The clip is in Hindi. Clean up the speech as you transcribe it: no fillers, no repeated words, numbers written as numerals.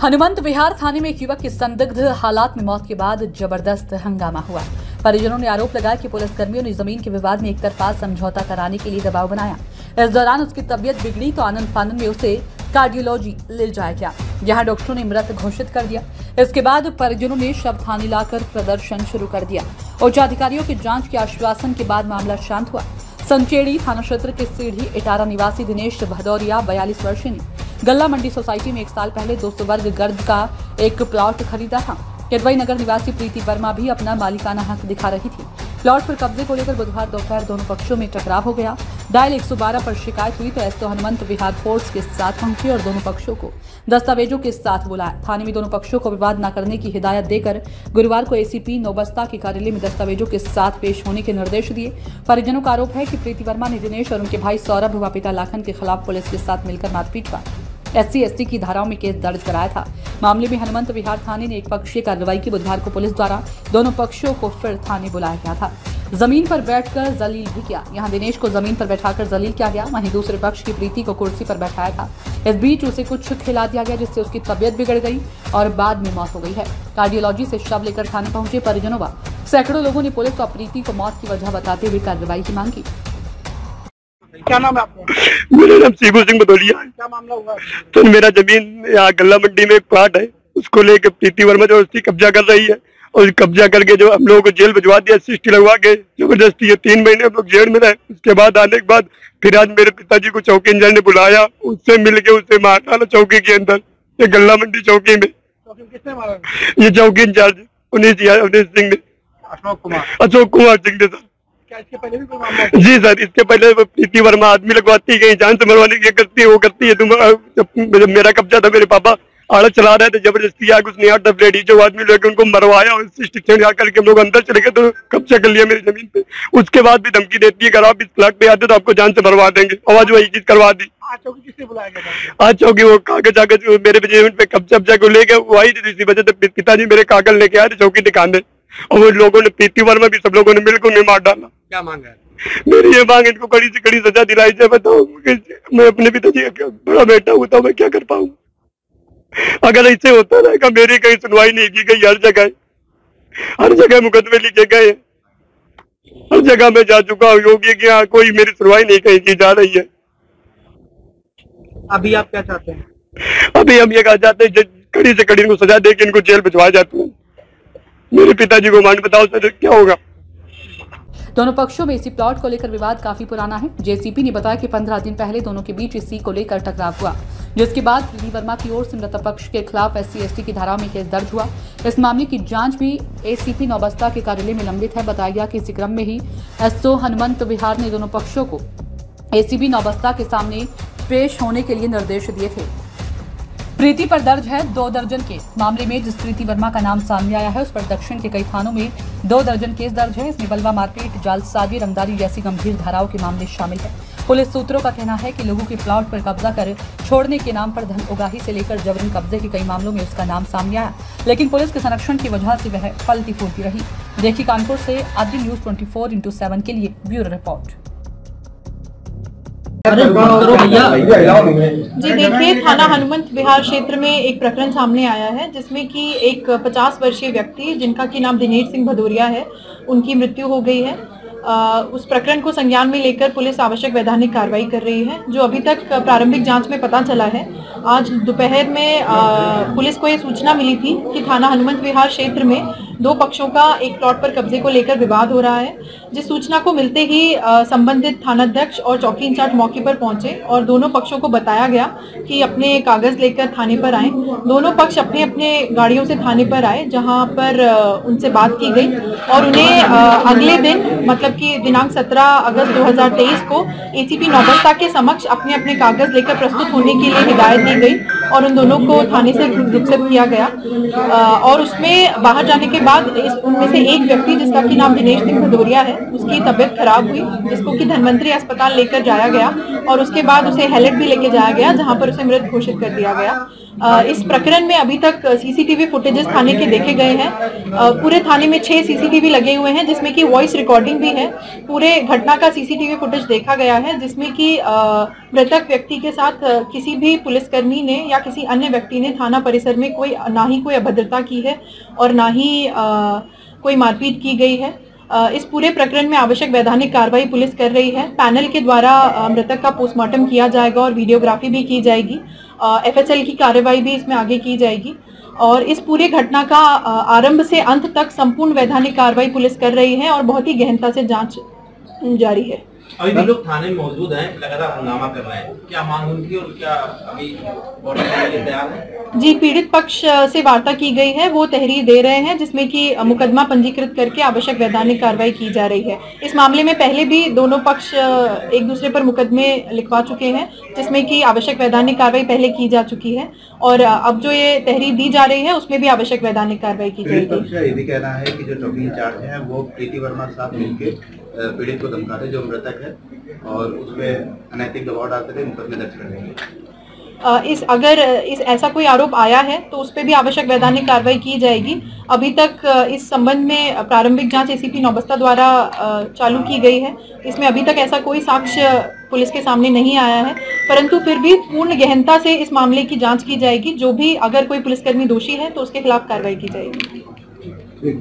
हनुमंत विहार थाने में एक युवक की संदिग्ध हालात में मौत के बाद जबरदस्त हंगामा हुआ। परिजनों ने आरोप लगाया कि पुलिसकर्मियों ने जमीन के विवाद में एक तरफा समझौता कराने के लिए दबाव बनाया। इस दौरान उसकी तबीयत बिगड़ी तो आनंद फानन में उसे कार्डियोलॉजी ले जाया गया। यहाँ डॉक्टरों ने मृत घोषित कर दिया। इसके बाद परिजनों ने शव थाने लाकर प्रदर्शन शुरू कर दिया। उच्च अधिकारियों की जांच के आश्वासन के बाद मामला शांत हुआ। संचेड़ी थाना क्षेत्र के सीढ़ी इटारा निवासी दिनेश भदौरिया 42 वर्षीय ने गल्ला मंडी सोसाइटी में 1 साल पहले 200 वर्ग गर्द का एक प्लॉट खरीदा था। किदवई नगर निवासी प्रीति वर्मा भी अपना मालिकाना हक दिखा रही थी। प्लॉट पर कब्जे को लेकर बुधवार दोपहर दोनों पक्षों में टकराव हो गया। डायल 112 पर शिकायत हुई तो एसओ हनुमंत विहार फोर्स के साथ पहुंचे और दोनों पक्षों को दस्तावेजों के साथ बुलाया। थाने में दोनों पक्षों को विवाद न करने की हिदायत देकर गुरुवार को एसीपी नौबस्ता के कार्यालय में दस्तावेजों के साथ पेश होने के निर्देश दिए। परिजनों का आरोप है कि प्रीति वर्मा ने दिनेश और उनके भाई सौरभ व पिता लाखन के खिलाफ पुलिस के साथ मिलकर मारपीट का SC/ST की धाराओं में केस दर्ज कराया था। मामले में हनुमंत विहार थाने ने एक पक्षीय कार्रवाई की। बुधवार को पुलिस द्वारा दोनों पक्षों को फिर थाने बुलाया गया था। जमीन पर बैठकर जलील भी किया। यहाँ दिनेश को जमीन पर बैठाकर जलील किया गया, वहीं दूसरे पक्ष की प्रीति को कुर्सी पर बैठाया था। इस बीच उसे कुछ खिला दिया गया जिससे उसकी तबीयत बिगड़ गई और बाद में मौत हो गई है। कार्डियोलॉजी से शव लेकर थाने पहुंचे परिजनों व सैकड़ों लोगों ने पुलिस और प्रीति को मौत की वजह बताते हुए कार्रवाई की मांग की। क्या नाम है आपका? मेरा नाम शिबू सिंह बदौलिया है। क्या मामला हुआ? तो मेरा जमीन यहाँ गल्ला मंडी में एक प्लाट है, उसको लेकर प्रीति वर्मा जबरदस्ती कब्जा कर रही है और कब्जा करके जो हम लोगों को जेल भिजवा दिया, SC/ST लगवा के जबरदस्ती। ये 3 महीने हम लोग जेल में रहे। उसके बाद आने के बाद फिर आज मेरे पिताजी को चौकी इंचार्ज ने बुलाया, उससे मिलके उससे मार डाला चौकी के अंदर, ये गल्ला मंडी चौकी में। किसने मारा? ये चौकी इंचार्ज उन्नीस सिंह ने, अशोक कुमार सिंह ने। सर क्या इसके पहले भी कोई मामला? जी सर, इसके पहले प्रीति वर्मा आदमी लगवाती, कहीं जान से मरवाने की करती है, वो करती है। तुम मेरा कब्जा था, मेरे पापा आड़ा चला रहे थे, जबरदस्ती आके उसने 8 लेडीज जो आदमी लेके उनको मरवाया और स्टेशन आकर के हम लोग अंदर चले गए तो कब्जा कर लिया मेरी जमीन पे। उसके बाद भी धमकी देती है, अगर आप इस प्लाट पे आते तो आपको जान से मरवा देंगे। आवाज वही चीज करवा दी। आज चौकी किसने बुलाया गया? आज चौकी वो कागज मेरे जमीन पे कब्जा को लेके वो आई थी, इसी वजह से पिताजी मेरे कागज लेके आए थे चौकी दिखाने, और वो लोगों ने प्रीति वर्मा भी सब लोगों ने मिलकर उन्हें मार डाला। क्या मांग है? मेरी ये मांग इनको कड़ी से कड़ी सजा दिलाई जाए। बताओ मैं अपने पिताजी का बड़ा बेटा हूँ तो मैं क्या कर पाऊँ? अगर ऐसे होता रहेगा, मेरी कहीं सुनवाई नहीं की गई। हर जगह मुकदमे लिखे गए, हर जगह मैं जा चुका हूँ योगी कि यहाँ कोई मेरी सुनवाई नहीं कहीं की जा रही है। अभी आप क्या चाहते हैं? अभी हम ये कहा चाहते हैं कड़ी से कड़ी इनको सजा दे के इनको जेल भिजवाया जाता है। मेरे पिताजी को मान बताओ सर क्या होगा? दोनों पक्षों में इसी प्लॉट को लेकर विवाद काफी पुराना है। जेसीपी ने बताया कि 15 दिन पहले दोनों के बीच इसी को लेकर टकराव हुआ, जिसके बाद प्रीति वर्मा की ओर से मृतक पक्ष के खिलाफ SC/ST की धाराओं में केस दर्ज हुआ। इस मामले की जांच भी एसीपी नौबस्ता के कार्यालय में लंबित है। बताया गया कि इसी क्रम में ही एसओ हनुमंत विहार ने दोनों पक्षों को एसीपी नौबस्ता के सामने पेश होने के लिए निर्देश दिए थे। प्रीति पर दर्ज है 2 दर्जन केस। मामले में जिस प्रीति वर्मा का नाम सामने आया है उस पर दक्षिण के कई थानों में 2 दर्जन केस दर्ज है। इसमें बलवा, मारपीट, जालसाजी, रंगदारी जैसी गंभीर धाराओं के मामले शामिल है। पुलिस सूत्रों का कहना है कि लोगों के प्लॉट पर कब्जा कर छोड़ने के नाम पर धन उगाही से लेकर जबरन कब्जे के कई मामलों में उसका नाम सामने आया, लेकिन पुलिस के संरक्षण की वजह से वह फलती फूलती रही। देखिए कानपुर से आदि न्यूज 24x7 के लिए ब्यूरो रिपोर्ट। जी देखिए, थाना हनुमंत विहार क्षेत्र में एक प्रकरण सामने आया है जिसमें कि एक 50 वर्षीय व्यक्ति जिनका कि नाम दिनेश सिंह भदौरिया है, उनकी मृत्यु हो गई है। उस प्रकरण को संज्ञान में लेकर पुलिस आवश्यक वैधानिक कार्रवाई कर रही है। जो अभी तक प्रारंभिक जांच में पता चला है, आज दोपहर में पुलिस को ये सूचना मिली थी कि थाना हनुमंत विहार क्षेत्र में 2 पक्षों का एक प्लॉट पर कब्जे को लेकर विवाद हो रहा है। जिस सूचना को मिलते ही संबंधित थानाध्यक्ष और चौकी इंचार्ज मौके पर पहुंचे और दोनों पक्षों को बताया गया कि अपने कागज लेकर थाने पर आए। दोनों पक्ष अपने अपने गाड़ियों से थाने पर आए, जहां पर उनसे बात की गई और उन्हें अगले दिन मतलब कि दिनांक 17 अगस्त 2023 को एसीपी नौबस्ता के समक्ष अपने अपने कागज लेकर प्रस्तुत होने के लिए हिदायत दी गई और उन दोनों को थाने से रुखसत किया गया। और उसमें बाहर जाने के बाद उनमें से एक व्यक्ति जिसका कि नाम दिनेश सिंह भदौरिया है, उसकी तबीयत खराब हुई, जिसको कि धनवंतरी अस्पताल लेकर जाया गया और उसके बाद उसे हेलट भी लेके जाया गया, जहां पर उसे मृत घोषित कर दिया गया। इस प्रकरण में अभी तक सीसीटीवी फुटेजेस थाने के देखे गए हैं। पूरे थाने में 6 सीसीटीवी लगे हुए हैं, जिसमें कि वॉइस रिकॉर्डिंग भी है। पूरे घटना का सीसीटीवी फुटेज देखा गया है, जिसमें कि मृतक व्यक्ति के साथ किसी भी पुलिसकर्मी ने या किसी अन्य व्यक्ति ने थाना परिसर में ना ही कोई अभद्रता की है और ना ही कोई मारपीट की गई है। इस पूरे प्रकरण में आवश्यक वैधानिक कार्रवाई पुलिस कर रही है। पैनल के द्वारा मृतक का पोस्टमार्टम किया जाएगा और वीडियोग्राफी भी की जाएगी। एफएसएल की कार्रवाई भी इसमें आगे की जाएगी और इस पूरे घटना का आरंभ से अंत तक संपूर्ण वैधानिक कार्रवाई पुलिस कर रही है और बहुत ही गहनता से जांच जारी है। अभी भी लोग थाने में मौजूद हैं, लगातार हंगामा कर रहे हैं। क्या मांग उनकी और क्या अभी बॉडी के लिए तैयार है? जी, पीड़ित पक्ष से वार्ता की गई है, वो तहरीर दे रहे हैं, जिसमें कि मुकदमा पंजीकृत करके आवश्यक वैधानिक कार्रवाई की जा रही है। इस मामले में पहले भी दोनों पक्ष एक दूसरे पर मुकदमे लिखवा चुके हैं, जिसमें कि आवश्यक वैधानिक कार्रवाई पहले की जा चुकी है और अब जो ये तहरीर दी जा रही है उसमें भी आवश्यक वैधानिक कार्रवाई की जाएगी। पक्ष ये भी कह रहा है कि जो चौकी इंचार्ज है वो प्रीति वर्मा के साथ मिलकर पीड़ित को धमकाते, जो मृतक है, और उसमें अनैतिक दबाव डालते थे, मुकदमे दर्ज कर देंगे। अगर ऐसा कोई आरोप आया है तो उस पर भी आवश्यक वैधानिक कार्रवाई की जाएगी। अभी तक इस संबंध में प्रारंभिक जांच एसीपी नौबस्ता द्वारा चालू की गई है। इसमें अभी तक ऐसा कोई साक्ष्य पुलिस के सामने नहीं आया है, परंतु फिर भी पूर्ण गहनता से इस मामले की जांच की जाएगी। जो भी अगर कोई पुलिसकर्मी दोषी है तो उसके खिलाफ कार्रवाई की जाएगी।